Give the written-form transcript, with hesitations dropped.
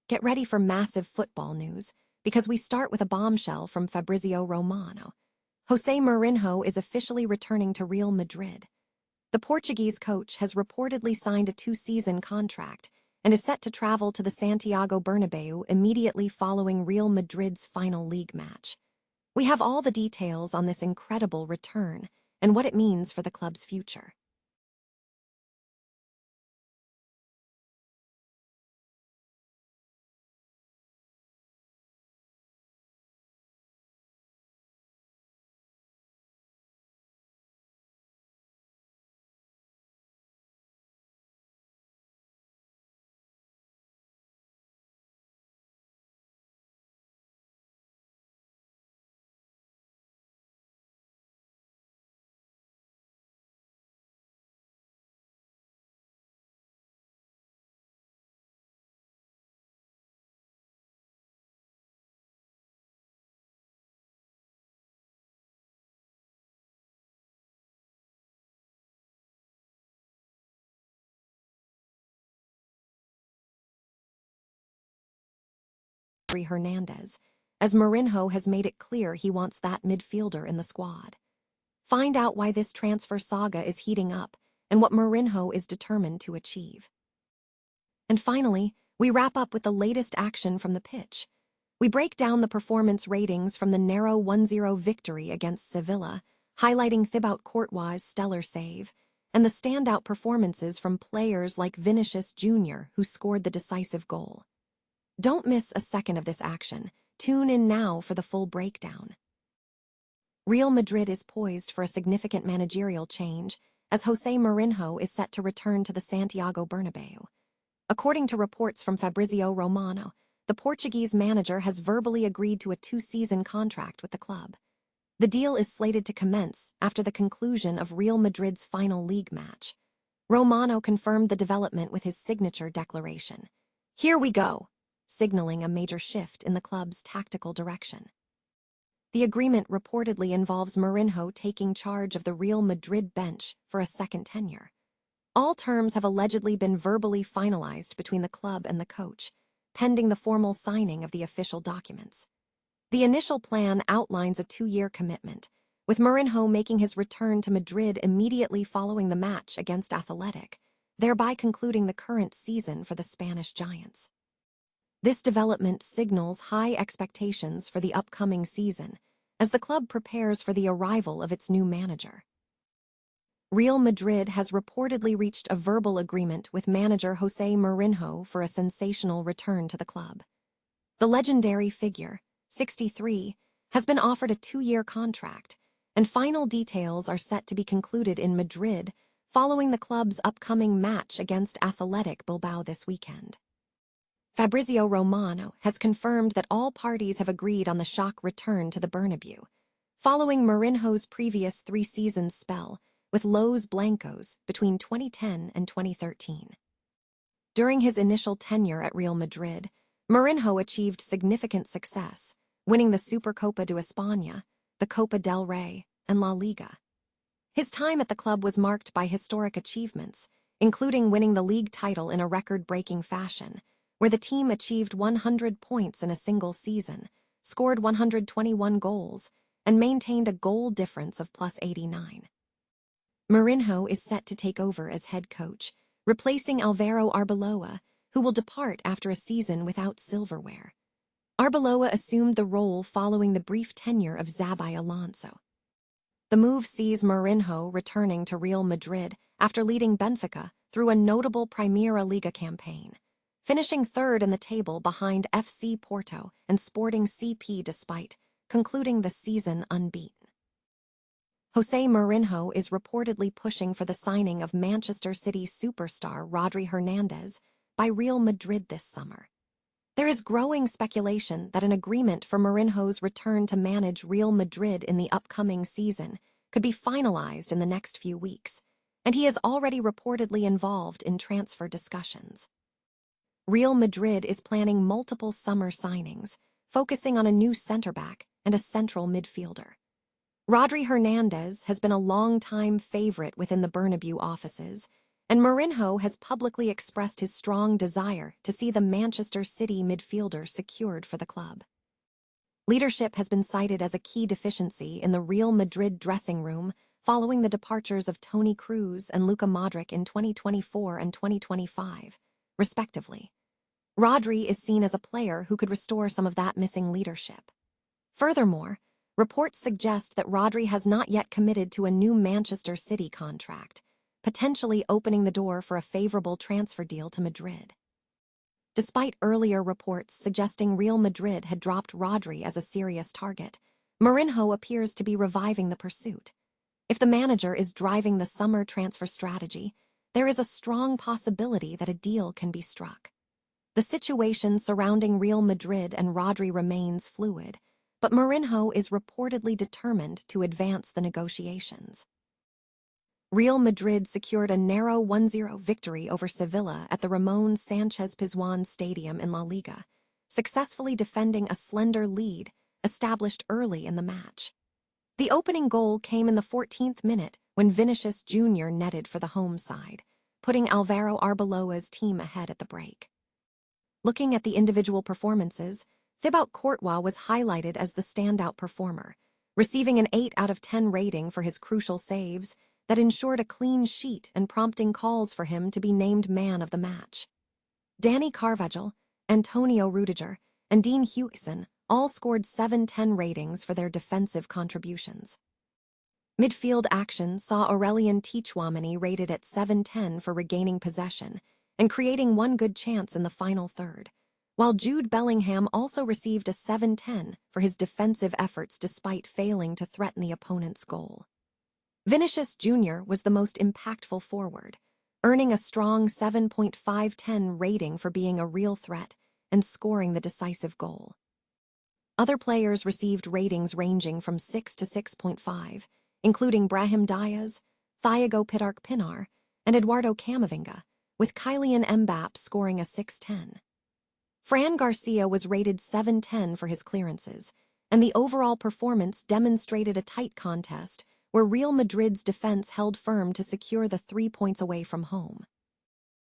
Get ready for massive football news, because we start with a bombshell from Fabrizio Romano. Jose Mourinho is officially returning to Real Madrid. The Portuguese coach has reportedly signed a 2-season contract and is set to travel to the Santiago Bernabeu immediately following Real Madrid's final league match. We have all the details on this incredible return and what it means for the club's future. Hernandez, as Mourinho has made it clear he wants that midfielder in the squad. Find out why this transfer saga is heating up and what Mourinho is determined to achieve. And finally, we wrap up with the latest action from the pitch. We break down the performance ratings from the narrow 1-0 victory against Sevilla, highlighting Thibaut Courtois' stellar save, and the standout performances from players like Vinicius Jr., who scored the decisive goal. Don't miss a second of this action. Tune in now for the full breakdown. Real Madrid is poised for a significant managerial change, as Jose Mourinho is set to return to the Santiago Bernabeu. According to reports from Fabrizio Romano, the Portuguese manager has verbally agreed to a 2-season contract with the club. The deal is slated to commence after the conclusion of Real Madrid's final league match. Romano confirmed the development with his signature declaration. "Here we go," signaling a major shift in the club's tactical direction. The agreement reportedly involves Mourinho taking charge of the Real Madrid bench for a second tenure. All terms have allegedly been verbally finalized between the club and the coach, pending the formal signing of the official documents. The initial plan outlines a 2-year commitment, with Mourinho making his return to Madrid immediately following the match against Athletic, thereby concluding the current season for the Spanish Giants. This development signals high expectations for the upcoming season, as the club prepares for the arrival of its new manager. Real Madrid has reportedly reached a verbal agreement with manager Jose Mourinho for a sensational return to the club. The legendary figure, 63, has been offered a 2-year contract, and final details are set to be concluded in Madrid following the club's upcoming match against Athletic Bilbao this weekend. Fabrizio Romano has confirmed that all parties have agreed on the shock return to the Bernabeu, following Mourinho's previous 3-season spell with Los Blancos between 2010 and 2013. During his initial tenure at Real Madrid, Mourinho achieved significant success, winning the Supercopa de España, the Copa del Rey, and La Liga. His time at the club was marked by historic achievements, including winning the league title in a record-breaking fashion, where the team achieved 100 points in a single season, scored 121 goals, and maintained a goal difference of +89. Mourinho is set to take over as head coach, replacing Alvaro Arbeloa, who will depart after a season without silverware. Arbeloa assumed the role following the brief tenure of Xabi Alonso. The move sees Mourinho returning to Real Madrid after leading Benfica through a notable Primeira Liga campaign, finishing third in the table behind FC Porto and Sporting CP despite concluding the season unbeaten. Jose Mourinho is reportedly pushing for the signing of Manchester City superstar Rodri Hernandez by Real Madrid this summer. There is growing speculation that an agreement for Mourinho's return to manage Real Madrid in the upcoming season could be finalized in the next few weeks, and he is already reportedly involved in transfer discussions. Real Madrid is planning multiple summer signings, focusing on a new center-back and a central midfielder. Rodri Hernandez has been a long-time favorite within the Bernabeu offices, and Mourinho has publicly expressed his strong desire to see the Manchester City midfielder secured for the club. Leadership has been cited as a key deficiency in the Real Madrid dressing room following the departures of Toni Kroos and Luka Modric in 2024 and 2025, respectively. Rodri is seen as a player who could restore some of that missing leadership. Furthermore, reports suggest that Rodri has not yet committed to a new Manchester City contract, potentially opening the door for a favorable transfer deal to Madrid. Despite earlier reports suggesting Real Madrid had dropped Rodri as a serious target, Mourinho appears to be reviving the pursuit. If the manager is driving the summer transfer strategy, there is a strong possibility that a deal can be struck. The situation surrounding Real Madrid and Rodri remains fluid, but Mourinho is reportedly determined to advance the negotiations. Real Madrid secured a narrow 1-0 victory over Sevilla at the Ramon Sanchez-Pizjuan Stadium in La Liga, successfully defending a slender lead established early in the match. The opening goal came in the 14th minute when Vinicius Jr netted for the home side, putting Alvaro Arbeloa's team ahead at the break. Looking at the individual performances, Thibaut Courtois was highlighted as the standout performer, receiving an 8 out of 10 rating for his crucial saves that ensured a clean sheet and prompting calls for him to be named man of the match. Dani Carvajal, Antonio Rudiger, and Dean Huijsen all scored 7-10 ratings for their defensive contributions. Midfield action saw Aurelien Tchouaméni rated at 7-10 for regaining possession and creating one good chance in the final third, while Jude Bellingham also received a 7-10 for his defensive efforts despite failing to threaten the opponent's goal. Vinicius Jr was the most impactful forward, earning a strong 7.510 rating for being a real threat and scoring the decisive goal. Other players received ratings ranging from 6 to 6.5, including Brahim Diaz, Thiago Pitarch Pinar, and Eduardo Camavinga, with Kylian Mbappé scoring a 6.10. Fran Garcia was rated 7.10 for his clearances, and the overall performance demonstrated a tight contest where Real Madrid's defense held firm to secure the 3 points away from home.